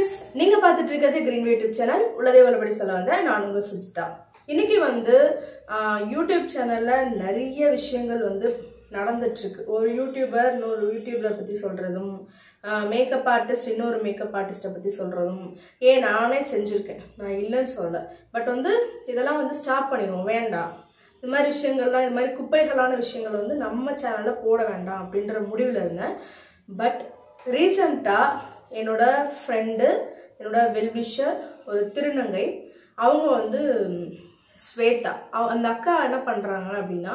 friends, நீங்க பார்த்துட்டு இருக்கிறது கிரீன் யூடியூப் சேனல். உள்ளதே உள்ளபடி சொல்ல வந்தேன். நான் உங்க சுஜிதா. இன்னைக்கு வந்து யூடியூப் சேனல்ல நிறைய விஷயங்கள் வந்து நடந்துட்டு இருக்கு. ஒரு யூடியூபர் இன்னொரு யூடியூபரை பத்தி சொல்றதும், மேக்கப் ஆர்டிஸ்ட் இன்னொரு மேக்கப் ஆர்டிஸ்ட்டை பத்தி சொல்றதும், நானே செஞ்சிருக்கேன், நான் இல்லைன்னு சொல்லல. பட் வந்து இதெல்லாம் வந்து ஸ்டாப் பண்ணிடுவோம், வேண்டாம். இது மாதிரி விஷயங்கள்லாம், இது மாதிரி குப்பைகளான விஷயங்கள் வந்து நம்ம சேனல்ல போட வேண்டாம் அப்படின்ற முடிவில் இருந்தேன். பட் ரீசெண்டாக என்னோட ஃப்ரெண்டு, என்னோட வெல்விஷர், ஒரு திருநங்கை, அவங்க வந்து ஸ்வேதா, அந்த அக்கா என்ன பண்ணுறாங்க அப்படின்னா,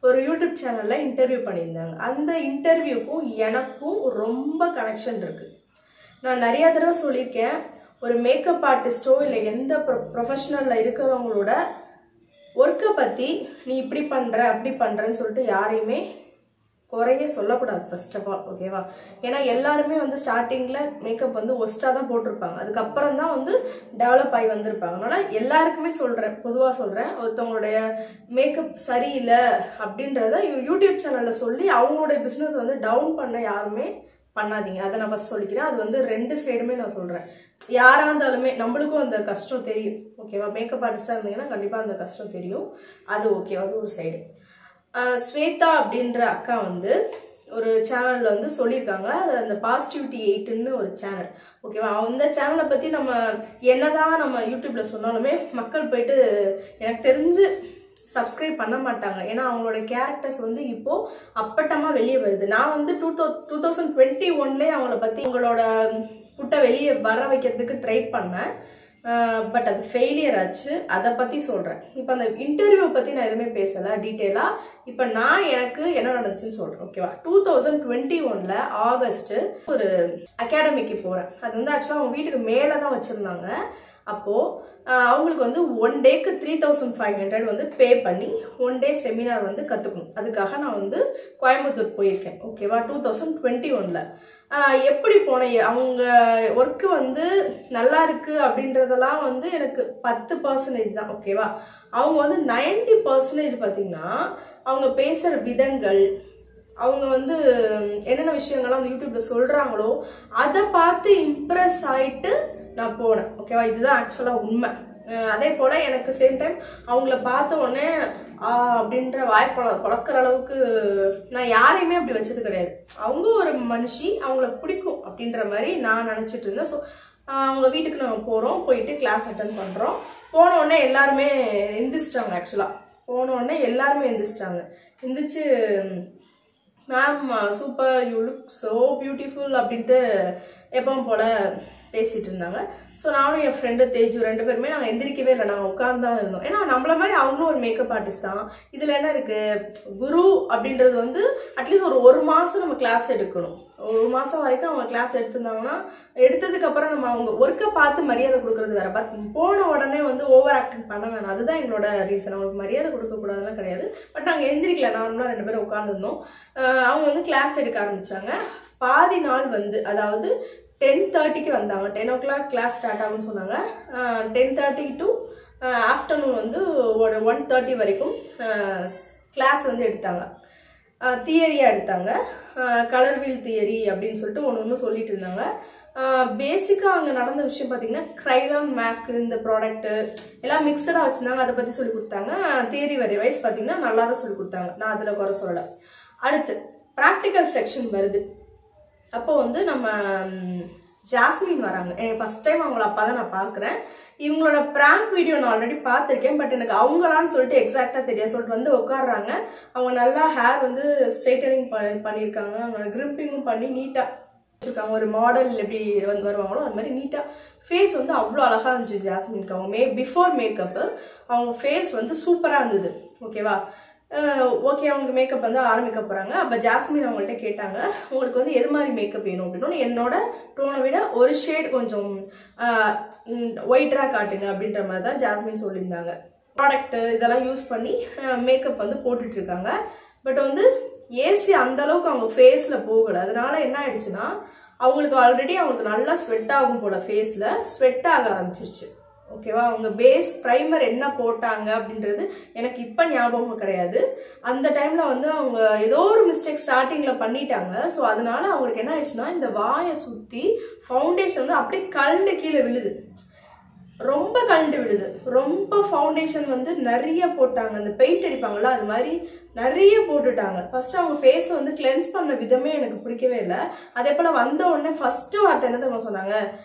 ஒரு யூடியூப் சேனலில் இன்டர்வியூ பண்ணியிருந்தாங்க. அந்த இன்டர்வியூக்கும் எனக்கும் ரொம்ப கனெக்ஷன் இருக்குது. நான் நிறையா தடவை சொல்லியிருக்கேன், ஒரு மேக்கப் ஆர்டிஸ்டோ இல்லை எந்த ப்ரொஃபஷனலில் இருக்கிறவங்களோட ஒர்க்கை பற்றி நீ இப்படி பண்ணுற அப்படி பண்ணுறேன்னு சொல்லிட்டு யாரையுமே குறைய சொல்லக்கூடாது ஃபர்ஸ்ட் ஆஃப் ஆல், ஓகேவா? ஏன்னா எல்லாருமே வந்து ஸ்டார்டிங்கில் மேக்கப் வந்து ஒஸ்ட்டாக தான் போட்டிருப்பாங்க, அதுக்கப்புறம் தான் வந்து டெவலப் ஆகி வந்திருப்பாங்க. அதனால் எல்லாருக்குமே சொல்கிறேன், பொதுவாக சொல்கிறேன், ஒருத்தவங்களுடைய மேக்கப் சரியில்லை அப்படின்றத யூடியூப் சேனலில் சொல்லி அவங்களுடைய பிஸ்னஸ் வந்து டவுன் பண்ண யாருமே பண்ணாதீங்க. அதை நான் ஃபஸ்ட் சொல்லிக்கிறேன். அது வந்து ரெண்டு சைடுமே நான் சொல்கிறேன். யாராக இருந்தாலுமே நம்மளுக்கும் அந்த கஷ்டம் தெரியும், ஓகேவா? மேக்கப் ஆர்டிஸ்டாக இருந்தீங்கன்னா கண்டிப்பாக அந்த கஷ்டம் தெரியும். அது ஓகேவா, அது ஒரு சைடு. ஸ்வேதா அப்படின்ற அக்கா வந்து ஒரு சேனலில் வந்து சொல்லியிருக்காங்க, அது அந்த பாசிட்டிவிட்டி 8ன்னு ஒரு சேனல், ஓகேவா? அந்த சேனலை பற்றி நம்ம என்னதான் நம்ம யூடியூப்பில் சொன்னாலுமே மக்கள் போயிட்டு எனக்கு தெரிஞ்சு சப்ஸ்கிரைப் பண்ண மாட்டாங்க. ஏன்னா அவங்களோட கேரக்டர்ஸ் வந்து இப்போ அப்பட்டமாக வெளியே வருது. நான் வந்து 2021 அவங்கள பற்றி அவங்களோட புட்டை வெளியே வர வைக்கிறதுக்கு ட்ரை பண்ணேன். பட் அது ஃபெயிலியர் ஆச்சு. அதை பற்றி சொல்கிறேன். இப்போ அந்த இன்டர்வியூ பற்றி நான் எதுவுமே பேசலை டீட்டெயிலாக. இப்போ நான் எனக்கு என்ன நடந்துச்சுன்னு சொல்கிறேன், ஓகேவா? 2021 ஆகஸ்ட்டு ஒரு அகாடமிக்கு போகிறேன். அது வந்து ஆக்சுவலாக அவங்க வீட்டுக்கு மேலே தான் வச்சுருந்தாங்க. அப்போது அவங்களுக்கு வந்து 1 டேக்கு 3500 வந்து பே பண்ணி 1 டே செமினார் வந்து கற்றுக்கணும். அதுக்காக நான் வந்து கோயம்புத்தூர் போயிருக்கேன், ஓகேவா? 2021 எப்படி போனேன், அவங்க ஒர்க்கு வந்து நல்லா இருக்கு அப்படின்றதெல்லாம் வந்து எனக்கு 10% தான், ஓகேவா? அவங்க வந்து 90% பார்த்தீங்கன்னா அவங்க பேசுகிற விதங்கள், அவங்க வந்து என்னென்ன விஷயங்கள்லாம் அந்த யூடியூப்ல சொல்றாங்களோ அதை பார்த்து இம்ப்ரெஸ் ஆயிட்டு நான் போனேன், ஓகேவா? இதுதான் ஆக்சுவலாக உண்மை. அதே போல் எனக்கு சேம் டைம் அவங்கள பார்த்த உடனே அப்படின்ற பொழக்கிற அளவுக்கு நான் யாரையுமே அப்படி வச்சது கிடையாது. அவங்க ஒரு மனுஷி, அவங்கள பிடிக்கும் அப்படின்ற மாதிரி நான் நினச்சிட்டு இருந்தேன். ஸோ அவங்க வீட்டுக்கு நாங்கள் போகிறோம், போயிட்டு கிளாஸ் அட்டன் பண்ணுறோம். போன உடனே எல்லாருமே எந்திரிச்சிட்டாங்க. ஆக்சுவலாக போன உடனே எல்லாருமே எந்திரிச்சிட்டாங்க. எந்திரிச்சு ma'am super, you look so beautiful அப்படின்ட்டு எப்பவும் போல் பேசிகிட்டு இருந்தாங்க. ஸோ நானும் என் ஃப்ரெண்டு தேஜு 2 பேருமே நாங்கள் எந்திரிக்கவே இல்லை, நாங்கள் உட்காந்து தான் இருந்தோம். ஏன்னா நம்மள மாதிரி அவங்களும் ஒரு மேக்கப் ஆர்டிஸ்ட் தான். இதில் என்ன இருக்குது, குரு அப்படின்றது வந்து அட்லீஸ்ட் ஒரு மாதம் நம்ம கிளாஸ் எடுக்கணும். 1 மாதம் வரைக்கும் அவங்க கிளாஸ் எடுத்திருந்தாங்கன்னா, எடுத்ததுக்கப்புறம் நம்ம அவங்க ஒர்க்கை பார்த்து மரியாதை கொடுக்குறது வேற. போன உடனே வந்து ஓவர் ஆக்டிங் பண்ண வேணாம். அதுதான் எங்களோட ரீசன். அவங்களுக்கு மரியாதை கொடுக்கக்கூடாதுலாம் கிடையாது. பட் நாங்கள் எந்திரிக்கல, நார்மலாக 2 பேரும் உட்காந்துருந்தோம். அவங்க வந்து கிளாஸ் எடுக்க ஆரம்பித்தாங்க. பாதி நாள் வந்து, அதாவது 10:30க்கு வந்தாங்க. 10 o'clock கிளாஸ் ஸ்டார்ட் ஆகும்னு சொன்னாங்க. 10:30 to ஆஃப்டர்நூன் வந்து ஒரு 1:30 வரைக்கும் கிளாஸ் வந்து எடுத்தாங்க. தியரியாக எடுத்தாங்க. கலர் வீல் தியரி அப்படின்னு சொல்லிட்டு ஒன்று சொல்லிட்டு இருந்தாங்க. பேசிக்காக அங்கே நடந்த விஷயம் பார்த்தீங்கன்னா, க்ரைலான் மேக்கு இந்த ப்ராடக்ட்டு எல்லாம் மிக்சடாக வச்சுருந்தாங்க. அதை பற்றி சொல்லி கொடுத்தாங்க. தியரி வைஸ் பார்த்தீங்கன்னா நல்லா தான் சொல்லி கொடுத்தாங்க, நான் அதில் குறை சொல்லலை. அடுத்து ப்ராக்டிக்கல் செக்ஷன் வருது. அப்போ வந்து நம்ம ஜாஸ்மின் வராங்க. எனக்கு ஃபர்ஸ்ட் டைம் அவங்கள அப்போ தான் நான் பார்க்குறேன். இவங்களோட ப்ராங்க் வீடியோ நான் ஆல்ரெடி பார்த்துருக்கேன். பட் எனக்கு அவங்களான்னு சொல்லிட்டு எக்ஸாக்டாக தெரியாது. சொல்லிட்டு வந்து உட்காடுறாங்க. அவங்க நல்லா ஹேர் வந்து ஸ்ட்ரைட்டனிங் பண்ணியிருக்காங்க. அவங்க கிரிப்பிங்கும் பண்ணி நீட்டாக வச்சுருக்காங்க. ஒரு மாடல் எப்படி வந்து வருவாங்களோ அது மாதிரி நீட்டாக. ஃபேஸ் வந்து அவ்வளோ அழகாக இருந்துச்சு ஜாஸ்மின்க்கு. அவங்க பிஃபோர் மேக்கப்பு அவங்க ஃபேஸ் வந்து சூப்பராக இருந்தது, ஓகேவா? ஓகே, அவங்க மேக்கப் வந்து ஆரம்பிக்க போகிறாங்க. அப்போ ஜாஸ்மின் அவங்கள்ட்ட கேட்டாங்க, உங்களுக்கு வந்து எது மாதிரி மேக்கப் வேணும் அப்படின்னு. என்னோட டோனை விட ஒரு ஷேட் கொஞ்சம் ஒயிட்டராக காட்டுங்க அப்படின்ற மாதிரி தான் ஜாஸ்மின் சொல்லியிருந்தாங்க. ப்ராடக்ட்டு இதெல்லாம் யூஸ் பண்ணி மேக்கப் வந்து போட்டுட்ருக்காங்க. பட் வந்து ஏசி அந்தளவுக்கு அவங்க ஃபேஸில் போகலை. அதனால என்ன ஆயிடுச்சுன்னா, அவங்களுக்கு ஆல்ரெடி அவங்களுக்கு நல்லா ஸ்வெட் ஆகும் போல, ஃபேஸில் ஸ்வெட் ஆக ஆரம்பிச்சிருச்சு, ஓகேவா. அவங்க பேஸ் ப்ரைமர் என்ன போட்டாங்க அப்படின்றது எனக்கு இப்போ ஞாபகம் கிடையாது. அந்த டைம்ல வந்து அவங்க ஏதோ ஒரு மிஸ்டேக் ஸ்டார்டிங்ல பண்ணிட்டாங்க. ஸோ அதனால அவங்களுக்கு என்ன ஆயிடுச்சுன்னா இந்த வாயை சுற்றி ஃபவுண்டேஷன் வந்து அப்படியே கழண்டு கீழே விழுது, ரொம்ப கழண்டு விழுது. ரொம்ப ஃபவுண்டேஷன் வந்து நிறைய போட்டாங்க, அந்த பெயிண்ட் அடிப்பாங்கல்ல அது மாதிரி நிறைய போட்டுட்டாங்க. ஃபர்ஸ்ட் அவங்க ஃபேஸை வந்து கிளென்ஸ் பண்ண விதமே எனக்கு பிடிக்கவே இல்லை. அதே போல் வந்த உடனே ஃபர்ஸ்ட் வார்த்தை என்ன தெரியுமா சொன்னாங்க,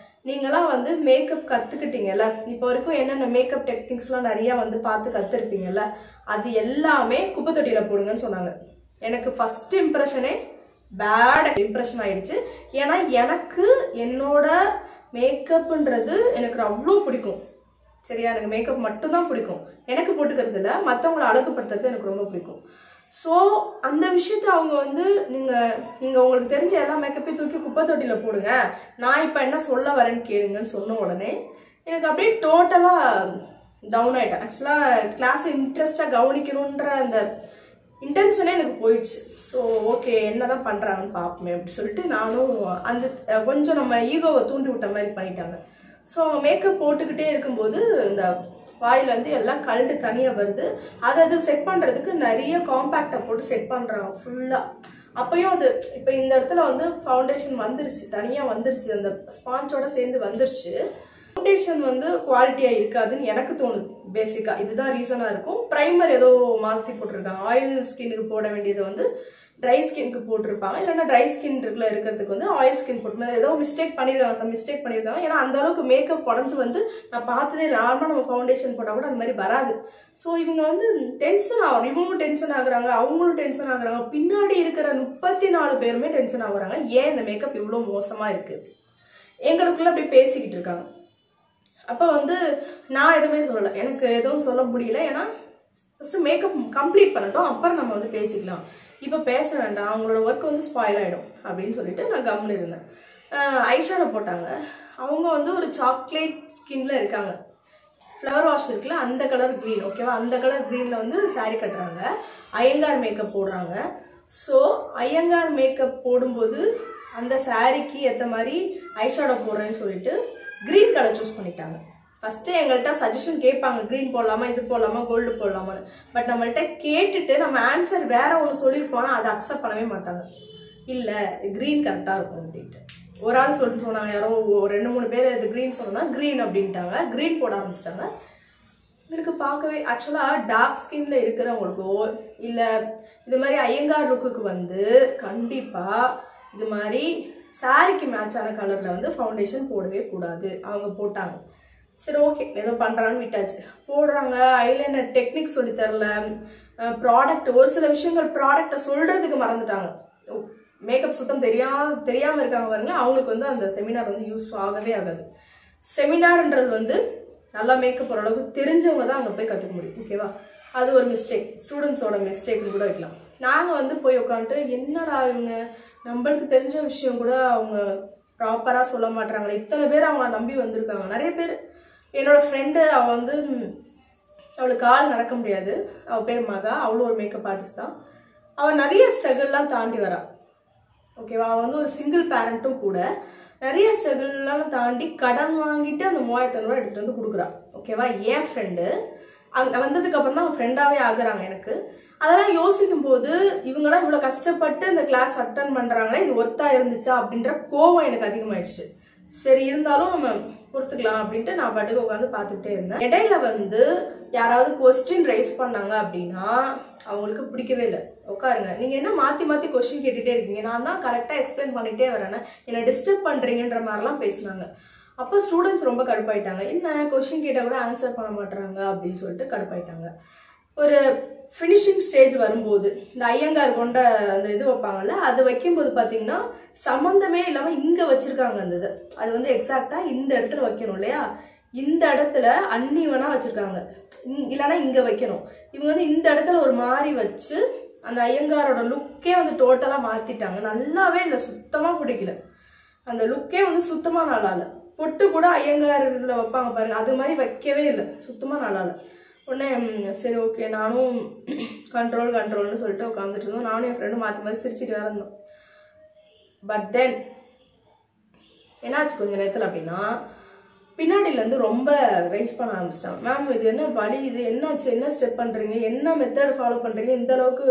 நீங்களாம் வந்து மேக்கப் கற்றுக்கிட்டீங்கல்ல, இப்போ வரைக்கும் என்னென்ன மேக்கப் டெக்னிக்ஸ்லாம் நிறையா வந்து பார்த்து கற்றுருப்பீங்கல்ல, அது எல்லாமே குப்பை தொட்டியில் போடுங்கன்னு சொன்னாங்க. எனக்கு ஃபர்ஸ்ட் இம்ப்ரெஷனே பேட் இம்ப்ரெஷன் ஆயிடுச்சு. ஏன்னா எனக்கு என்னோட மேக்கப்ன்றது எனக்கு அவ்வளோ பிடிக்கும். சரியா, எனக்கு மேக்கப் மட்டும்தான் பிடிக்கும், எனக்கு போட்டுக்கிறது இல்லை, மற்றவங்களை அழகுப்படுத்துறது எனக்கு ரொம்ப பிடிக்கும். ஸோ அந்த விஷயத்த அவங்க வந்து நீங்கள் உங்களுக்கு தெரிஞ்ச எல்லா மேக்கப்பையும் தூக்கி குப்பை தொட்டியில் போடுங்க, நான் இப்போ என்ன சொல்ல வரேன்னு கேளுங்கன்னு சொன்ன உடனே எனக்கு அப்படியே டோட்டலாக டவுன் ஆகிட்டேன். ஆக்சுவலாக கிளாஸை இன்ட்ரெஸ்டாக கவனிக்கணுன்ற அந்த இன்டென்ஷனே எனக்கு போயிடுச்சு. ஸோ ஓகே என்ன தான் பண்ணுறாங்கன்னு பார்ப்போமே அப்படி சொல்லிட்டு நானும் அந்த கொஞ்சம் நம்ம ஈகோவை தூண்டி விட்ட மாதிரி பண்ணிட்டாங்க. ஸோ மேக்கப் போட்டுக்கிட்டே இருக்கும்போது இந்த வாயிலேருந்து எல்லாம் கழண்டு தனியாக வருது. அது செட் பண்ணுறதுக்கு நிறைய காம்பேக்டை போட்டு செட் பண்ணுறாங்க ஃபுல்லாக. அப்பயும் அது இப்போ இந்த இடத்துல வந்து ஃபவுண்டேஷன் வந்துருச்சு, தனியாக வந்துருச்சு, அந்த ஸ்பாஞ்சோட சேர்ந்து வந்துருச்சு. ஃபவுண்டேஷன் வந்து குவாலிட்டியாக இருக்காதுன்னு எனக்கு தோணுது. பேசிக்காக இதுதான் ரீசனாக இருக்கும். ப்ரைமர் ஏதோ மாற்றி போட்டிருக்காங்க, ஆயில் ஸ்கின்னுக்கு போட வேண்டியதை வந்து ட்ரை ஸ்கின்க்கு போட்டிருப்பாங்க, இல்லைன்னா ட்ரை ஸ்கின் இருக்கிறதுக்கு வந்து ஆயில் ஸ்கின் போட்டு ஏதோ மிஸ்டேக் பண்ணியிருக்காங்க. ஏன்னா அந்த அளவுக்கு மேக்கப் உடஞ்சி வந்து நான் பார்த்ததே நார்மலாக நம்ம ஃபவுண்டேஷன் போட்டால் கூட அந்த மாதிரி வராது. ஸோ இவங்க வந்து டென்ஷன் ஆகும், இவங்களும் டென்ஷன் ஆகுறாங்க, அவங்களும் டென்ஷன் ஆகுறாங்க, பின்னாடி இருக்கிற 34 பேருமே டென்ஷன் ஆகுறாங்க. ஏன் இந்த மேக்கப் இவ்வளோ மோசமாக இருக்குது எங்களுக்குள்ள அப்படி பேசிக்கிட்டு இருக்காங்க. அப்போ வந்து நான் எதுவுமே சொல்லலை, எனக்கு எதுவும் சொல்ல முடியல. ஏன்னா ஃபஸ்ட்டு மேக்கப் கம்ப்ளீட் பண்ணட்டும், அப்புறம் நம்ம வந்து பேசிக்கலாம், இப்போ பேச வேண்டாம், அவங்களோட ஒர்க் வந்து ஸ்பாயில் ஆகிடும் அப்படின்னு சொல்லிட்டு நான் கம்முன்னு இருந்தேன். ஐஷேடோ போட்டாங்க. அவங்க வந்து ஒரு சாக்லேட் ஸ்கின்ல இருக்காங்க, ஃப்ளவர் வாஷ் இருக்குல்ல அந்த கலர் க்ரீன், ஓகேவா, அந்த கலர் க்ரீனில் வந்து சாரீ கட்டுறாங்க, ஐயங்கார் மேக்கப் போடுறாங்க. ஸோ ஐயங்கார் மேக்கப் போடும்போது அந்த சாரீக்கு ஏற்ற மாதிரி ஐஷேடோ போடுறேன்னு சொல்லிட்டு க்ரீன் கலர் சூஸ் பண்ணிட்டாங்க. ஃபஸ்ட்டு எங்கள்கிட்ட சஜஷன் கேட்பாங்க, க்ரீன் போடலாமா, இது போடலாமா, கோல்டு போடலாமான்னு. பட் நம்மள்கிட்ட கேட்டுட்டு நம்ம ஆன்சர் வேற ஒன்று சொல்லியிருப்போம்னா அதை அக்செப்ட் பண்ணவே மாட்டாங்க. இல்லை க்ரீன் கரெக்டாக இருக்கும் அப்படின்ட்டு ஒரு ஆள் சொல்லிட்டு சொன்னாங்க. யாரோ 2-3 பேர் இது க்ரீன் சொன்னா க்ரீன் அப்படின்ட்டாங்க, க்ரீன் போட ஆரம்பிச்சிட்டாங்க. எனக்கு பார்க்கவே ஆக்சுவலாக டார்க் ஸ்கின்ல இருக்கிறவங்களுக்கோ இல்லை இது மாதிரி ஐயங்கார் லுக்குக்கு வந்து கண்டிப்பாக இது மாதிரி சாரிக்கு மேட்சான கலரில் வந்து ஃபவுண்டேஷன் போடவே கூடாது. அவங்க போட்டாங்க, சரி ஓகே ஏதோ பண்ணுறான்னு விட்டாச்சு. போடுறாங்க, ஐலைனர் டெக்னிக் சொல்லி தரல, ப்ராடக்ட் ஒரு சில விஷயங்கள் ப்ராடக்டை சொல்கிறதுக்கு மறந்துட்டாங்க. மேக்கப் சுத்தம் தெரியாமல் இருக்காங்க பாருங்க, அவங்களுக்கு வந்து அந்த செமினார் வந்து யூஸ் ஆகவே ஆகாது. செமினார்ன்றது வந்து நல்லா மேக்கப் ஓரளவுக்கு தெரிஞ்சவங்க தான் அங்கே போய் கற்றுக்க முடியும், ஓகேவா. அது ஒரு மிஸ்டேக், ஸ்டூடெண்ட்ஸோட மிஸ்டேக்னு கூட வைக்கலாம். நாங்கள் வந்து போய் உட்காந்துட்டு என்னடா இவங்க நம்மளுக்கு தெரிஞ்ச விஷயம் கூட அவங்க ப்ராப்பராக சொல்ல மாட்டாங்களே, இத்தனை பேர் அவங்கள நம்பி வந்திருக்காங்க. நிறைய பேர் என்னோட ஃப்ரெண்டு அவள் வந்து அவளுக்கு கால் நடக்க முடியாது, அவள் பேர் மகா, அவளும் ஒரு மேக்கப் ஆர்டிஸ்ட் தான். அவள் நிறைய ஸ்ட்ரகிள்லாம் தாண்டி வரா, ஓகேவா. அவள் வந்து ஒரு சிங்கிள் பேரண்ட்டும் கூட. நிறைய ஸ்ட்ரகிள்லாம் தாண்டி கடன் வாங்கிட்டு அந்த 3500 ரூபா எடுத்துகிட்டு வந்து கொடுக்குறா, ஓகேவா. என் ஃப்ரெண்டு அங்கே வந்ததுக்கு அப்புறம் தான் அவன் ஃப்ரெண்டாகவே ஆகுறாங்க எனக்கு. அதெல்லாம் யோசிக்கும் போது இவங்களாம் இவ்வளோ கஷ்டப்பட்டு இந்த கிளாஸ் அட்டன் பண்ணுறாங்களே, இது ஒர்த்தா இருந்துச்சா அப்படின்ற கோவம் எனக்கு அதிகமாயிடுச்சு. சரி இருந்தாலும் நம்ம பொறுத்துக்கலாம் அப்படின்ட்டு நான் பாட்டுக்கு உட்காந்து பார்த்துக்கிட்டே இருந்தேன். இடையில வந்து யாராவது கொஸ்டின் ரைஸ் பண்ணாங்க அப்படின்னா அவங்களுக்கு பிடிக்கவே இல்லை. உட்காருங்க, நீங்கள் என்ன மாற்றி மாற்றி கொஸ்டின் கேட்டுகிட்டே இருக்கீங்க, நான் தான் கரெக்டாக எக்ஸ்பிளைன் பண்ணிகிட்டே வரேன்னா என்னை டிஸ்டர்ப் பண்ணுறீங்கன்ற மாதிரிலாம் பேசினாங்க. அப்போ ஸ்டூடெண்ட்ஸ் ரொம்ப கடுப்பாயிட்டாங்க, என்ன கொஸ்டின் கேட்டால் கூட ஆன்சர் பண்ண மாட்டாங்க அப்படின்னு சொல்லிட்டு கடுப்பாயிட்டாங்க. ஒரு ஃபினிஷிங் ஸ்டேஜ் வரும்போது இந்த ஐயங்கார் கொண்ட அந்த இது வைப்பாங்கல்ல, அது வைக்கும்போது பார்த்தீங்கன்னா சம்மந்தமே இல்லாமல் இங்கே வச்சுருக்காங்க அந்த இது. அது வந்து எக்ஸாக்டாக இந்த இடத்துல வைக்கணும் இல்லையா, இந்த இடத்துல அன்னிவனா வச்சுருக்காங்க, இல்லைன்னா இங்கே வைக்கணும். இவங்க வந்து இந்த இடத்துல ஒரு மாதிரி வச்சு அந்த ஐயங்காரோட லுக்கே வந்து டோட்டலாக மாற்றிட்டாங்க. நல்லாவே இல்லை, சுத்தமாக பிடிக்கல அந்த லுக்கே வந்து, சுத்தமாக நல்லா இல்லை. பொட்டு கூட ஐயங்கார் இதில் வைப்பாங்க பாருங்க, அது மாதிரி வைக்கவே இல்லை, சுத்தமாக நல்லா இல்லை. உடனே சரி ஓகே நானும் கண்ட்ரோல்னு சொல்லிட்டு உட்காந்துட்டு இருந்தோம். நானும் என் ஃப்ரெண்டும் மாற்றி மாற்றி சிரிச்சுட்டு வேற இருந்தோம். பட் தென் என்னாச்சு கொஞ்சம் நேரத்தில் அப்படின்னா, பின்னாடியிலேருந்து ரொம்ப ரைஸ் பண்ண ஆரம்பிச்சிட்டாங்க. மேம் இது என்ன வழி, இது என்னாச்சு, என்ன ஸ்டெப் பண்ணுறீங்க, என்ன மெத்தட் ஃபாலோ பண்ணுறீங்க, இந்த அளவுக்கு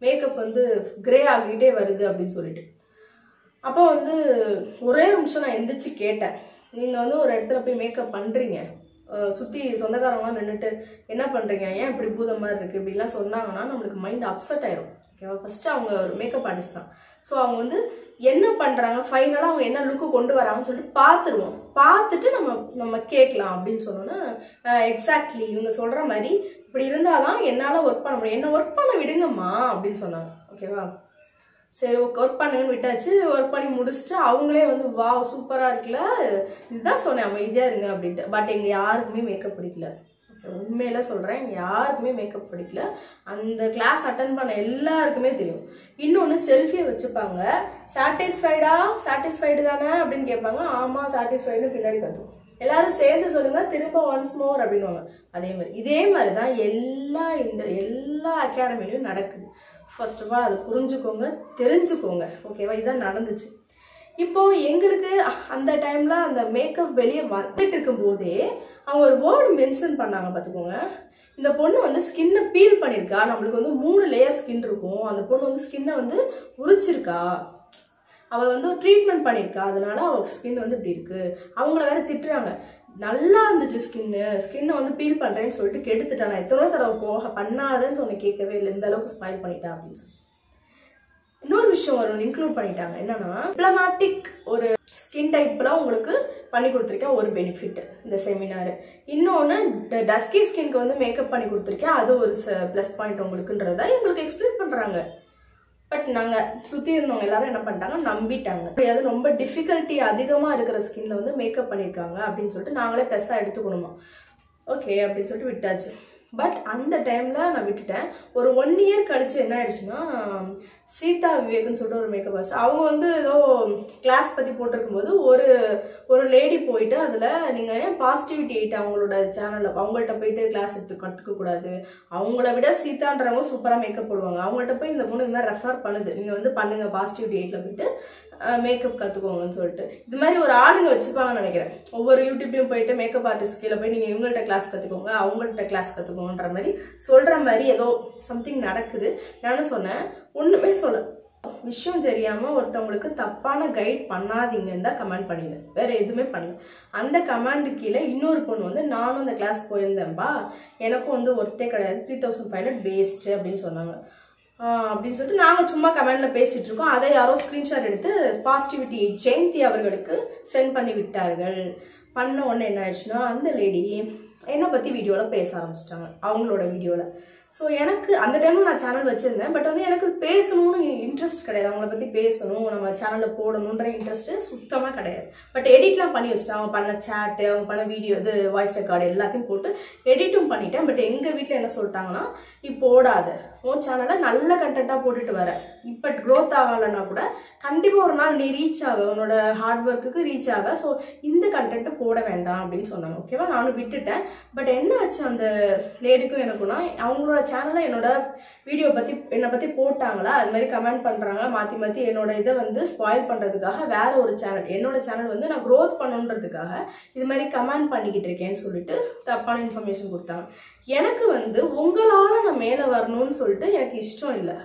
மேக்கப் வந்து கிரே ஆகிக்கிட்டே வருது அப்படின்னு சொல்லிட்டு. அப்போ வந்து ஒரே நிமிஷம் நான் எந்திரிச்சு கேட்டேன், நீங்கள் வந்து ஒரு இடத்துல போய் மேக்கப் பண்ணுறீங்க, சுற்றி சொந்தக்காரங்களாம் நின்றுட்டு என்ன பண்ணுறீங்க, ஏன் இப்படி பூதம் மாதிரி இருக்குது இப்படிலாம் சொன்னாங்கன்னா நம்மளுக்கு மைண்ட் அப்செட் ஆயிரும். ஓகேவா? ஃபஸ்ட்டு அவங்க ஒரு மேக்கப் ஆர்டிஸ்ட் தான். ஸோ அவங்க வந்து என்ன பண்ணுறாங்க, ஃபைனலாக அவங்க என்ன லுக்கு கொண்டு வராங்கன்னு சொல்லிட்டு பார்த்துருவோம். பார்த்துட்டு நம்ம கேட்கலாம் அப்படின்னு சொன்னோன்னா, எக்ஸாக்ட்லி இவங்க சொல்கிற மாதிரி இப்படி இருந்தால் தான் என்னால் ஒர்க் பண்ண முடியும், என்ன ஒர்க் பண்ண விடுங்கம்மா அப்படின்னு சொன்னாங்க. ஓகேவா? சரி ஒர்க் பண்ணுங்கன்னு விட்டாச்சு. ஒர்க் பண்ணி முடிச்சுட்டு அவங்களே வந்து வா சூப்பராக இருக்குல்ல, இதுதான் சொன்னேன் அமைதியாக இருங்க அப்படின்ட்டு. பட் எங்கள் யாருக்குமே மேக்கப் பிடிக்கல. உண்மையில சொல்கிறேன், யாருக்குமே மேக்கப் பிடிக்கல. அந்த கிளாஸ் அட்டன் பண்ண எல்லாருக்குமே தெரியும். இன்னொன்று செல்ஃபியை வச்சுப்பாங்க, சாட்டிஸ்ஃபைடு தானே அப்படின்னு கேட்பாங்க. ஆமாம் சாட்டிஸ்ஃபைடுன்னு பின்னாடி கற்றுவோம். எல்லாரும் சேர்ந்து சொல்லுங்க திரும்ப ஒன்ஸ் மோர் அப்படின்வாங்க. இதே மாதிரி தான் எல்லா அகாடமிலையும் நடக்குது. ஃபர்ஸ்ட் ஆஃப் ஆல் அதை புரிஞ்சுக்கோங்க, தெரிஞ்சுக்கோங்க. ஓகேவா? இதுதான் நடந்துச்சு. இப்போ எங்களுக்கு அந்த டைம்ல அந்த மேக்கப் வெளியே வந்துட்டு இருக்கும் போதே அவங்க ஒரு வேர்டு மென்ஷன் பண்ணாங்க. பார்த்துக்கோங்க, இந்த பொண்ணு வந்து ஸ்கின்னை பீல் பண்ணியிருக்கா, நம்மளுக்கு வந்து 3 லேயர் ஸ்கின் இருக்கும், அந்த பொண்ணு வந்து ஸ்கின்னை வந்து உரிச்சிருக்கா, அவள் வந்து ட்ரீட்மெண்ட் பண்ணியிருக்கா, அதனால அவள் ஸ்கின் வந்து இப்படி இருக்கு. அவங்கள வேற திட்டுறாங்க, நல்லா இருந்துச்சு ஸ்கின்னை வந்து பீல் பண்ணுறேன்னு சொல்லிட்டு கெடுத்துட்டா, நான் எத்தனை தடவை பண்ணாதேன்னு சொன்ன கேட்கவே இல்லை, இந்த அளவுக்கு ஸ்மைல் பண்ணிட்டா அப்படின்னு சொல்லி. இன்னொரு விஷயம் ஒரு இன்க்ளூட் பண்ணிட்டாங்க, என்னன்னா டிப்ளமேட்டிக் ஒரு ஸ்கின் டைப்ல உங்களுக்கு பண்ணி கொடுத்துருக்கேன் ஒரு பெனிஃபிட் இந்த செமினார். இன்னொன்று டஸ்கி ஸ்கின்க்கு வந்து மேக்கப் பண்ணி கொடுத்துருக்கேன், அது ஒரு ப்ளஸ் பாயிண்ட் உங்களுக்குன்றத எங்களுக்கு எக்ஸ்பிளைன் பண்ணுறாங்க. பட் நாங்கள் சுற்றி இருந்தவங்க எல்லாரும் என்ன பண்ணிட்டாங்க, நம்பிட்டாங்க. அது ரொம்ப டிஃபிகல்ட்டி அதிகமாக இருக்கிற ஸ்கின்ல வந்து மேக்கப் பண்ணியிருக்காங்க அப்படின்னு சொல்லிட்டு நாங்களே ப்ளஸ்ஸாக எடுத்துக்கணுமா. ஓகே அப்படின்னு சொல்லிட்டு விட்டாச்சு. பட் அந்த டைமில் நான் விட்டுட்டேன். ஒரு 1 இயர் கழிச்சு என்ன ஆயிடுச்சுன்னா, சீதா விவேக்னு சொல்லிட்டு ஒரு மேக்கப் ஆர்டிஸ்ட், அவங்க வந்து ஏதோ கிளாஸ் பற்றி போட்டிருக்கும் போது ஒரு லேடி போயிட்டு அதில் நீங்கள் ஏன் பாசிட்டிவிட்டி 8 அவங்களோட சேனலில் அவங்கள்ட்ட போயிட்டு கிளாஸ் கற்றுக்கக்கூடாது, அவங்கள விட சீதான்றவங்க சூப்பராக மேக்கப் போடுவாங்க, அவங்கள்ட்ட போய் இந்த பொண்ணு இந்த மாதிரி ரெஃபர் பண்ணுது, நீங்கள் வந்து பண்ணுங்கள் பாசிட்டிவிட்டி 8ல் போயிட்டு மேக்கப் கற்றுக்கோங்கன்னு சொல்லிட்டு. இது மாதிரி ஒரு ஆளுங்க வச்சுப்பாங்கன்னு நினைக்கிறேன். ஒவ்வொரு யூடியூப்லையும் போயிட்டு மேக்கப் ஆர்டிஸ்ட் கீழே போய் நீங்கள் இவங்கள்ட்ட கிளாஸ் கற்றுக்கோங்க, அவங்கள்ட்ட கிளாஸ் கற்றுக்கோங்கன்ற மாதிரி சொல்கிற மாதிரி ஏதோ சம்திங் நடக்குது. நானும் சொன்னேன், ஒன்றுமே சொல்ல, விஷயம் தெரியாமல் ஒருத்தவங்களுக்கு தப்பான கைட் பண்ணாதீங்கன்னு தான் கமெண்ட் பண்ணிடுறேன், வேற எதுவுமே பண்ணல. அந்த கமெண்ட் கீழே இன்னொரு பொண்ணு வந்து நானும் அந்த கிளாஸ் போயிருந்தேன்பா, எனக்கும் வந்து ஒர்த்தே கிடையாது, 3500 வேஸ்ட்டு அப்படின்னு சொன்னாங்க. அப்படின்னு சொல்லிட்டு நாங்கள் சும்மா கமெண்ட்ல பேசிட்டு இருக்கோம். அதை யாரோ ஸ்கிரீன்ஷாட் எடுத்து பாசிட்டிவிட்டி ஜெயந்தி அவர்களுக்கு சென்ட் பண்ணி விட்டார்கள். பண்ண உடனே என்ன ஆயிடுச்சுன்னா, அந்த லேடி என்னை பற்றி வீடியோவில் பேச ஆரம்பிச்சிட்டாங்க, அவங்களோட வீடியோவில். ஸோ எனக்கு அந்த டைமும் நான் சேனல் வச்சுருந்தேன், பட் வந்து எனக்கு பேசணும்னு இன்ட்ரெஸ்ட் கிடையாது, அவங்கள பற்றி பேசணும் நம்ம சேனலில் போடணுன்ற இன்ட்ரெஸ்ட்டு சுத்தமாக கிடையாது. பட் எடிட்லாம் பண்ணி வச்சுட்டேன், அவங்க பண்ண சேட்டு, அவங்க பண்ண வீடியோ, இது வாய்ஸ் ரெக்கார்டு எல்லாத்தையும் போட்டு எடிட்டும் பண்ணிட்டேன். பட் எங்கள் வீட்டில் என்ன சொல்லிட்டாங்கன்னா, நீ போடாத, உன் சேனலை நல்ல கண்டென்ட்டாக போட்டுட்டு வர, இப்போ க்ரோத் ஆகலைன்னா கூட கண்டிப்பாக ஒரு நாள் நீ ரீச் ஆக, உன்னோட ஹார்ட் ஒர்க்குக்கு ரீச் ஆக, ஸோ இந்த கண்டென்ட்டை போட வேண்டாம் அப்படின்னு சொன்னாங்க. ஓகேவா? நானும் விட்டுட்டேன். பட் என்ன ஆச்சு அந்த லேடிக்கும் எனக்குன்னா, அவங்களோட சேனலில் என்னோட வீடியோ பற்றி என்னை பற்றி போட்டாங்களா, அது மாதிரி கமெண்ட் பண்ணுறாங்க, மாற்றி என்னோட இதை வந்து ஸ்பாயில் பண்ணுறதுக்காக வேற ஒரு சேனல், என்னோட சேனல் வந்து நான் க்ரோத் பண்ணுன்றதுக்காக இது மாதிரி கமெண்ட் பண்ணிக்கிட்டு இருக்கேன்னு சொல்லிட்டு தப்பான இன்ஃபர்மேஷன் கொடுத்தாங்க. எனக்கு வந்து உங்களால் நான் மேலே வரணும்னு சொல்லிட்டு எனக்கு இஷ்டம் இல்லை.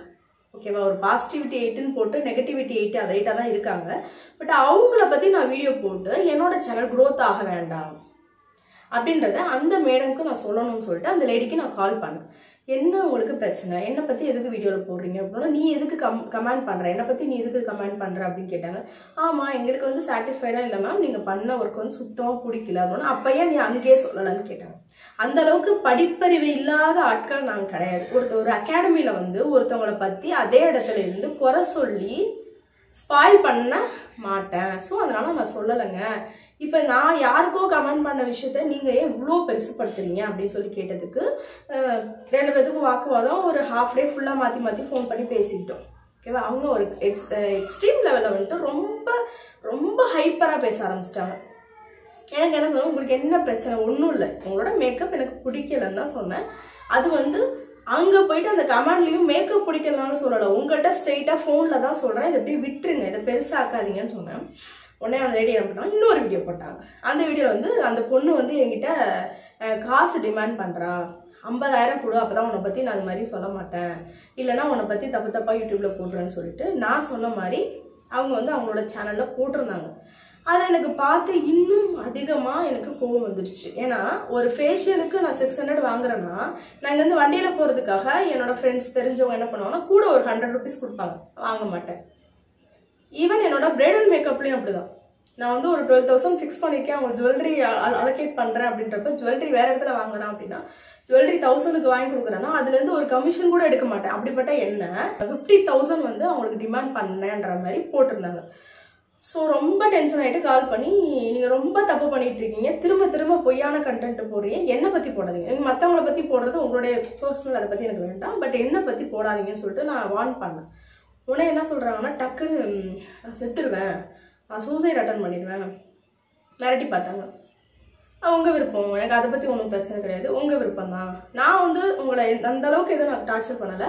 ஓகேவா? ஒரு பாசிட்டிவிட்டி 8ன்னு போட்டு நெகட்டிவிட்டி 8 அது 8ஆக தான் இருக்காங்க. பட் அவங்கள பற்றி நான் வீடியோ போட்டு என்னோட சேனல் க்ரோத் ஆக வேண்டாம் அப்படின்றத அந்த மேடம்க்கு நான் சொல்லணும்னு சொல்லிட்டு அந்த லேடிக்கு நான் கால் பண்ணேன். என்ன உங்களுக்கு பிரச்சனை, என்னை பற்றி எதுக்கு வீடியோவில் போடுறீங்க அப்படின்னா, நீ எதுக்கு கமெண்ட் பண்ணுற, என்னை பற்றி நீ எதுக்கு கமெண்ட் பண்ணுற அப்படின்னு கேட்டாங்க. ஆமாம் எங்களுக்கு வந்து சாட்டிஸ்ஃபைடாக இல்லை மேம், நீங்கள் பண்ண ஒர்க் வந்து சுத்தமாக பிடிக்கல அப்படின்னா, அப்போயே நீ அங்கேயே சொல்லலான்னு கேட்டாங்க. அந்த அளவுக்கு படிப்பறிவு இல்லாத ஆட்கள் நாங்கள் கிடையாது. ஒரு அகாடமியில் வந்து ஒருத்தவங்களை பற்றி அதே இடத்துல இருந்து குறை சொல்லி ஸ்பாயில் பண்ண மாட்டேன். ஸோ அதனால நான் சொல்லலைங்க. இப்போ நான் யாருக்கோ கமெண்ட் பண்ண விஷயத்த நீங்கள் ஏன் இவ்வளோ பெருசுப்படுத்துறீங்க அப்படின்னு சொல்லி கேட்டதுக்கு 2 பேத்துக்கும் வாக்குவாதம். ஒரு ஹாஃப் டே ஃபுல்லாக மாற்றி ஃபோன் பண்ணி பேசிக்கிட்டோம். ஓகேவா? அவங்க ஒரு எக்ஸ்ட்ரீம் லெவலில் வந்துட்டு ரொம்ப ரொம்ப ஹைப்பராக பேச ஆரம்பிச்சிட்டாங்க. எனக்கு என்ன சொன்னேன், உங்களுக்கு என்ன பிரச்சனை, ஒன்றும் இல்லை, உங்களோட மேக்கப் எனக்கு பிடிக்கலன்னு தான் சொன்னேன். அது வந்து அங்கே போயிட்டு அந்த கமெண்ட்லையும் மேக்கப் பிடிக்கலன்னு சொல்லலை, உங்கள்கிட்ட ஸ்ட்ரெயிட்டாக ஃபோனில் தான் சொல்கிறேன், இதை எப்படி விட்டுருங்க, இதை பெருசாக்காதீங்கன்னு சொன்னேன். உடனே அந்த லேடி என்ன பண்ணாங்க, இன்னொரு வீடியோ போட்டாங்க. அந்த வீடியோ வந்து அந்த பொண்ணு வந்து என்கிட்ட காசு டிமாண்ட் பண்ணுறா, 50,000 கொடு, அப்போ தான் உன்னை பற்றி நான் அது மாதிரி சொல்ல மாட்டேன், இல்லைனா உன்னை பற்றி தப்பு தப்பாக யூடியூப்பில் போட்டுறேன்னு சொல்லிட்டு நான் சொன்ன மாதிரி அவங்க வந்து அவங்களோட சேனலில் போட்டிருந்தாங்க. அதை எனக்கு பார்த்து இன்னும் அதிகமாக எனக்கு கோவம் வந்துடுச்சு. ஏன்னா ஒரு ஃபேஷியலுக்கு நான் 600 வாங்குறேன்னா, நான் இங்கேருந்து வண்டியில் போகிறதுக்காக என்னோட ஃப்ரெண்ட்ஸ் தெரிஞ்சவங்க என்ன பண்ணுவாங்கன்னா கூட ஒரு 100 rupees கொடுப்பாங்க, வாங்க மாட்டேன். ஈவன் என்னோட பிரைடல் மேக்கப்லேயும் அப்படிதான். நான் வந்து ஒரு 12,000 ஃபிக்ஸ் பண்ணியிருக்கேன், அவங்க ஜுவல்லரி அலோகேட் பண்ணுறேன் அப்படின்றப்ப ஜுவல்லரி வேறு இடத்துல வாங்குறேன் அப்படின்னா ஜுவல்லரி 1000க்கு வாங்கி கொடுக்குறேன்னா அதுலேருந்து ஒரு கமிஷன் கூட எடுக்க மாட்டேன். அப்படிப்பட்ட என்ன 50,000 வந்து அவங்களுக்கு டிமாண்ட் பண்ணேன்ற மாதிரி போட்டிருந்தாங்க. ஸோ ரொம்ப டென்ஷன் ஆகிட்டு கால் பண்ணி, நீங்கள் ரொம்ப தப்பு பண்ணிட்டு இருக்கீங்க, திரும்ப திரும்ப பொய்யான கண்டென்ட் போடுறீங்க, என்னை பற்றி போடாதீங்க, நீங்கள் மற்றவங்கள பற்றி போடுறது உங்களுடைய பர்சனல், அதை பற்றி எனக்கு வேண்டாம், பட் என்னை பற்றி போடாதீங்கன்னு சொல்லிட்டு நான் வார்ன் பண்ணேன். உடனே என்ன சொல்கிறாங்கன்னா, டக்குன்னு நான் செத்துருவேன், நான் சூசைட் அட்டன் பண்ணிடுவேன் மிரட்டி பார்த்தாங்க. உங்கள் விருப்பம், எனக்கு அதை பற்றி ஒன்றும் பிரச்சனை கிடையாது, உங்கள் விருப்பம் தான். நான் வந்து உங்களை அந்த அளவுக்கு எதுவும் நான் டார்ச்சர் பண்ணலை,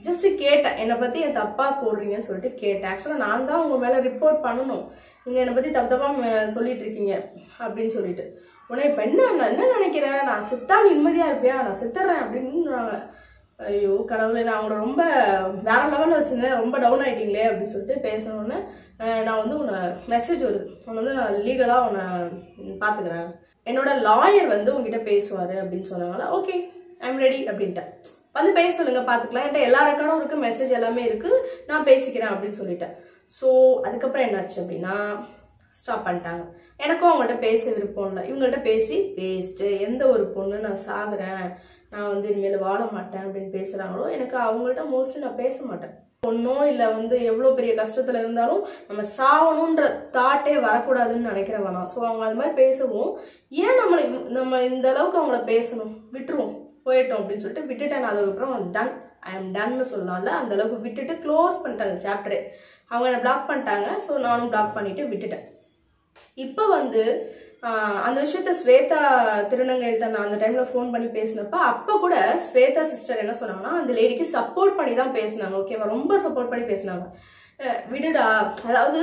ஜஸ்ட் கேட்டேன், என்னை பற்றி என் தப்பாக போடுறீங்கன்னு சொல்லிட்டு கேட்டேன். ஆக்சுவலாக நான் தான் உங்கள் மேலே ரிப்போர்ட் பண்ணணும், நீங்கள் என்னை பற்றி தப்பாக சொல்லிட்டு இருக்கீங்க அப்படின்னு சொல்லிட்டு. உடனே இப்போ என்ன நினைக்கிறேன், நான் செத்தா நிம்மதியாக இருப்பியா, நான் செத்துறேன் அப்படின்னு. ஐயோ கடவுளே, நான் அவங்கள ரொம்ப வேற லெவலில் வச்சுருந்தேன், ரொம்ப டவுன் ஆகிட்டீங்களே அப்படின்னு சொல்லிட்டு பேசணுன்னு நான் வந்து உன்னை மெசேஜ் வருது, உன்னை வந்து நான் லீகலாக உன்னை பார்த்துக்கிறேன், என்னோட லாயர் வந்து உங்ககிட்ட பேசுவார் அப்படின்னு சொன்னாங்களா. ஓகே ஐம் ரெடி அப்படின்ட்டேன், வந்து பேச சொல்லுங்க பார்த்துக்கலாம், என்கிட்ட எல்லா ரெக்கார்டும் இருக்குது, மெசேஜ் எல்லாமே இருக்குது, நான் பேசிக்கிறேன் அப்படின்னு சொல்லிட்டேன். ஸோ அதுக்கப்புறம் என்னாச்சு அப்படின்னா ஸ்டாப் பண்ணிட்டாங்க. எனக்கும் அவங்கள்ட்ட பேச விருப்பம் இல்லை, இவங்கள்ட்ட பேசி வேஸ்ட்டு, எந்த ஒரு பொண்ணு நான் சாகுறேன், நான் வந்து இனிமேல் வாழ மாட்டேன் அப்படின்னு பேசுகிறாங்களோ, எனக்கு அவங்கள்ட்ட மோஸ்ட்லி நான் பேச மாட்டேன். பொண்ணோ இல்லை வந்து எவ்வளோ பெரிய கஷ்டத்தில் இருந்தாலும் நம்ம சாவணுன்ற தாட்டே வரக்கூடாதுன்னு நினைக்கிறவனா. ஸோ அவங்க அது மாதிரி பேசவும், ஏன் நம்ம இந்த அளவுக்கு அவங்கள பேசணும், விட்டுருவோம் போயிட்டோம் அப்படின்னு சொல்லிட்டு விட்டுட்டேன். நான் அதுக்கப்புறம் டன், ஐ எம் டன்னு சொல்லலாம்ல, அந்த அளவுக்கு விட்டுட்டு க்ளோஸ் பண்ணிட்டாங்க சாப்டரே. அவங்க என்னை பிளாக் பண்ணிட்டாங்க, ஸோ நானும் பிளாக் பண்ணிட்டு விட்டுட்டேன். இப்போ வந்து அந்த விஷயத்த ஸ்வேதா திருநங்கைகிட்ட நான் அந்த டைம்ல ஃபோன் பண்ணி பேசினப்ப அப்போ கூட ஸ்வேதா சிஸ்டர் என்ன சொன்னாங்கன்னா, அந்த லேடிக்கு சப்போர்ட் பண்ணி தான் பேசினாங்க. ஓகேவா, ரொம்ப சப்போர்ட் பண்ணி பேசினாங்க. விடுடா, அதாவது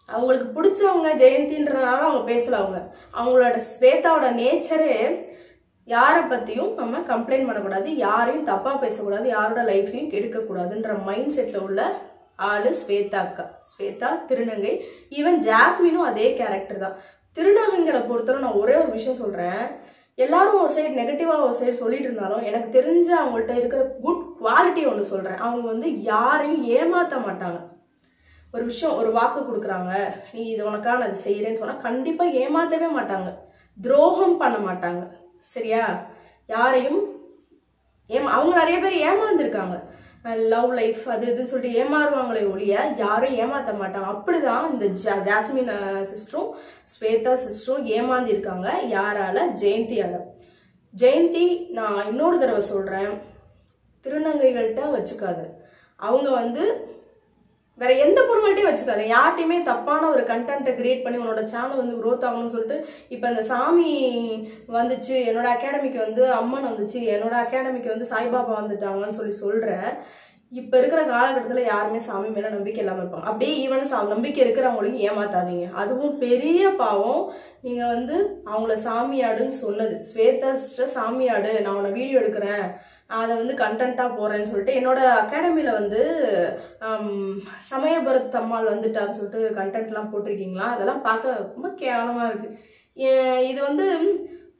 அவங்களுக்கு பிடிச்சவங்க ஜெயந்தின்றனால அவங்க பேசல, அவங்களோட ஸ்வேதாவோட நேச்சரே யாரை பற்றியும் நம்ம கம்ப்ளைண்ட் பண்ணக்கூடாது, யாரையும் தப்பாக பேசக்கூடாது, யாரோட லைஃப்பையும் கெடுக்கக்கூடாதுன்ற மைண்ட் செட்டில் உள்ள ஆளு ஸ்வேதா அக்கா, ஸ்வேதா திருநங்கை. ஈவன் ஜாஸ்மினும் அதே கேரக்டர் தான். திருநங்கைகளை பொறுத்தவரை நான் ஒரே ஒரு விஷயம் சொல்கிறேன், எல்லாரும் ஒரு சைடு நெகட்டிவாக ஒரு சைடு சொல்லிட்டு இருந்தாலும் எனக்கு தெரிஞ்ச அவங்கள்ட்ட இருக்கிற குட் குவாலிட்டி ஒன்று சொல்கிறேன். அவங்க வந்து யாரையும் ஏமாற்ற மாட்டாங்க. ஒரு விஷயம், ஒரு வாக்கு கொடுக்குறாங்க, நீ இது உனக்காக நான் அது செய்கிறேன்னு சொன்னால் கண்டிப்பாக ஏமாற்றவே மாட்டாங்க, துரோகம் பண்ண மாட்டாங்க. சரியா, யாரையும் அவங்க நிறைய பேர் ஏமாந்துருக்காங்க, லவ் லைஃப் அது இதுன்னு சொல்லிட்டு ஏமாறுவாங்களே ஒழிய யாரும் ஏமாற்ற மாட்டாங்க. அப்படிதான் இந்த ஜாஸ்மின் சிஸ்டரும் ஸ்வேதா சிஸ்டரும் ஏமாந்திருக்காங்க. யாரால? ஜெயந்தியால. ஜெயந்தி, நான் இன்னொரு தடவை சொல்றேன், திருநங்கைகள்கிட்ட வச்சுக்காது, அவங்க வந்து வேற எந்த பொருள்கிட்டையும் வச்சுக்காது, யார்ட்டையுமே தப்பான ஒரு கண்டென்ட்டை கிரியேட் பண்ணி உன்னோட சேனல் வந்து க்ரோத் ஆகணும்னு சொல்லிட்டு. இப்போ இந்த சாமி வந்துச்சு, என்னோட அகாடமிக்கு வந்து அம்மன் வந்துச்சு, என்னோட அகாடமிக்கு வந்து சாய்பாபா வந்துட்டாங்கன்னு சொல்ற இப்போ இருக்கிற காலகட்டத்தில் யாருமே சாமி மேலே நம்பிக்கை இல்லாமல் இருப்பாங்க. அப்படியே ஈவன் நம்பிக்கை இருக்கிறவங்களையும் ஏமாத்தாதீங்க, அதுவும் பெரிய பாவம். நீங்கள் வந்து அவங்கள சாமியாடுன்னு சொன்னது, ஸ்வேதா சிஸ்டர் சாமியாடு, நான் உன்னை வீடியோ எடுக்கிறேன், அதை வந்து கண்டென்ட்டாக போகிறேன்னு சொல்லிட்டு என்னோட அகாடமியில் வந்து சமயபுரத் அம்மாள் வந்துட்டான்னு சொல்லிட்டு கண்டென்ட்லாம் போட்டிருக்கீங்களா, அதெல்லாம் பார்க்க ரொம்ப கேவலமாக இருக்குது. இது வந்து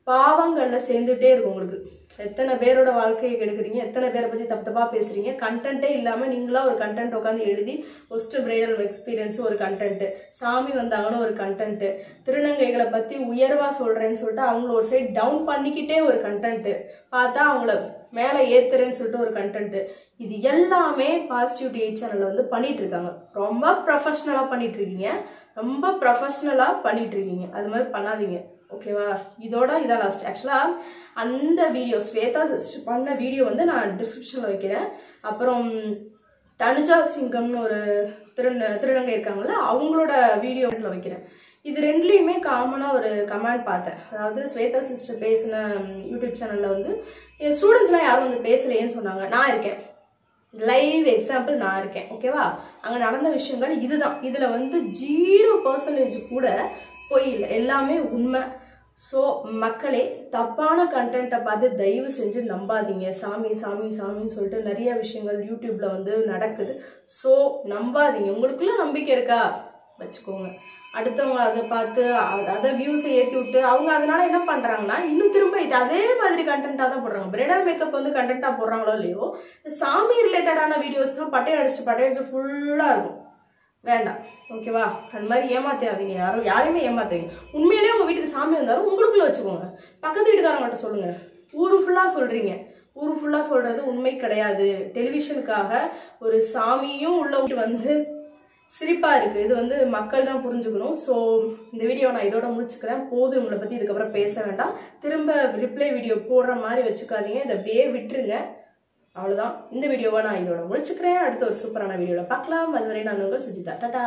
பாவங்களில் சேர்ந்துட்டே இருக்கும். உங்களுக்கு எத்தனை பேரோட வாழ்க்கையை கெடுக்குறீங்க, எத்தனை பேரை பற்றி தப்பாக பேசுகிறீங்க, கண்டென்ட்டே இல்லாமல் நீங்களா ஒரு கண்டென்ட் உட்காந்து எழுதி ஃபர்ஸ்ட் பிரைடல் எக்ஸ்பீரியன்ஸ் ஒரு கண்டென்ட்டு, சாமி வந்தாங்கன்னு ஒரு கண்டென்ட்டு, திருநங்கைகளை பற்றி உயர்வாக சொல்கிறேன்னு சொல்லிட்டு அவங்கள ஒரு சைட் டவுன் பண்ணிக்கிட்டே ஒரு கண்டென்ட்டு, பார்த்தா அவங்கள மேலே ஏத்துறேன்னு சொல்லிட்டு ஒரு கண்டென்ட்டு. இது எல்லாமே பாசிட்டிவ் டி சேனலில் வந்து பண்ணிட்டு இருக்காங்க. ரொம்ப ப்ரொஃபஷ்னலாக பண்ணிட்டு இருக்கீங்க, ரொம்ப ப்ரொஃபஷ்னலாக பண்ணிட்டு இருக்கீங்க. அது மாதிரி பண்ணாதீங்க, ஓகேவா? இதோட இதான் லாஸ்ட். ஆக்சுவலாக அந்த வீடியோ ஸ்வேதா சிஸ்டர் பண்ண வீடியோ வந்து நான் டிஸ்கிரிப்ஷனில் வைக்கிறேன். அப்புறம் தனுஜா சிங்கம்னு ஒரு திருநங்கை இருக்காங்கல்ல, அவங்களோட வீடியோவில் வைக்கிறேன். இது ரெண்டுலேயுமே காமனாக ஒரு கமெண்ட் பார்த்தேன். அதாவது ஸ்வேதா சிஸ்டர் பேசின யூடியூப் சேனலில் வந்து ஸ்டூடெண்ட்ஸ்லாம் யாரும் வந்து பேசலையேன்னு சொன்னாங்க. நான் இருக்கேன், லைவ் எக்ஸாம்பிள் நான் இருக்கேன். ஓகேவா? அங்க நடந்த விஷயங்கள் இதுதான். இதுல வந்து 0% கூட பொய் இல்லை, எல்லாமே உண்மை. ஸோ மக்களே, தப்பான கண்டென்ட்டை பார்த்து தயவு செஞ்சு நம்பாதீங்க. சாமி சாமி சாமின்னு சொல்லிட்டு நிறைய விஷயங்கள் யூடியூப்ல வந்து நடக்குது. ஸோ நம்பாதீங்க. உங்களுக்குள்ள நம்பிக்கை இருக்கா வச்சுக்கோங்க. அடுத்தவங்க அதை பார்த்து அதை வியூஸை ஏற்றி விட்டு அவங்க அதனால என்ன பண்றாங்கன்னா இன்னும் திரும்ப இது அதே மாதிரி கண்டென்ட்டாக தான் போடுறாங்க. பிரைடல் மேக்கப் வந்து கண்டென்ட்டாக போடுறாங்களோ இல்லையோ, சாமி ரிலேட்டடான வீடியோஸ் தான் பட்டையடிச்சு ஃபுல்லா இருக்கும். வேண்டாம். ஓகேவா? அது மாதிரி ஏமாத்தாதீங்க. யாரையுமே ஏமாத்தாதீங்க. உண்மையிலேயே உங்க வீட்டுக்கு சாமி வந்தாலும் உங்களுக்குள்ள வச்சுக்கோங்க. பக்கத்து வீட்டுக்காரங்கிட்ட சொல்லுங்க. ஊரு ஃபுல்லா சொல்றீங்க. ஊரு ஃபுல்லா சொல்றது உண்மை கிடையாது. டெலிவிஷனுக்காக ஒரு சாமியும் உள்ள வந்து சிரிப்பா இருக்கு. இது வந்து மக்கள் தான் புரிஞ்சுக்கணும். ஸோ இந்த வீடியோ நான் இதோட முடிச்சுக்கிறேன். போதும், உங்களை பத்தி இதுக்கப்புறம் பேச வேண்டாம். திரும்ப ரிப்ளை வீடியோ போடுற மாதிரி வச்சுக்காதீங்க. இதை அப்படியே விட்டுருங்க. அவ்வளவுதான். இந்த வீடியோவை நான் இதோட முடிச்சுக்கிறேன். அடுத்த ஒரு சூப்பரான வீடியோல பார்க்கலாம். அதுவரை நான் உங்கள் சுஜிதா. டாடா.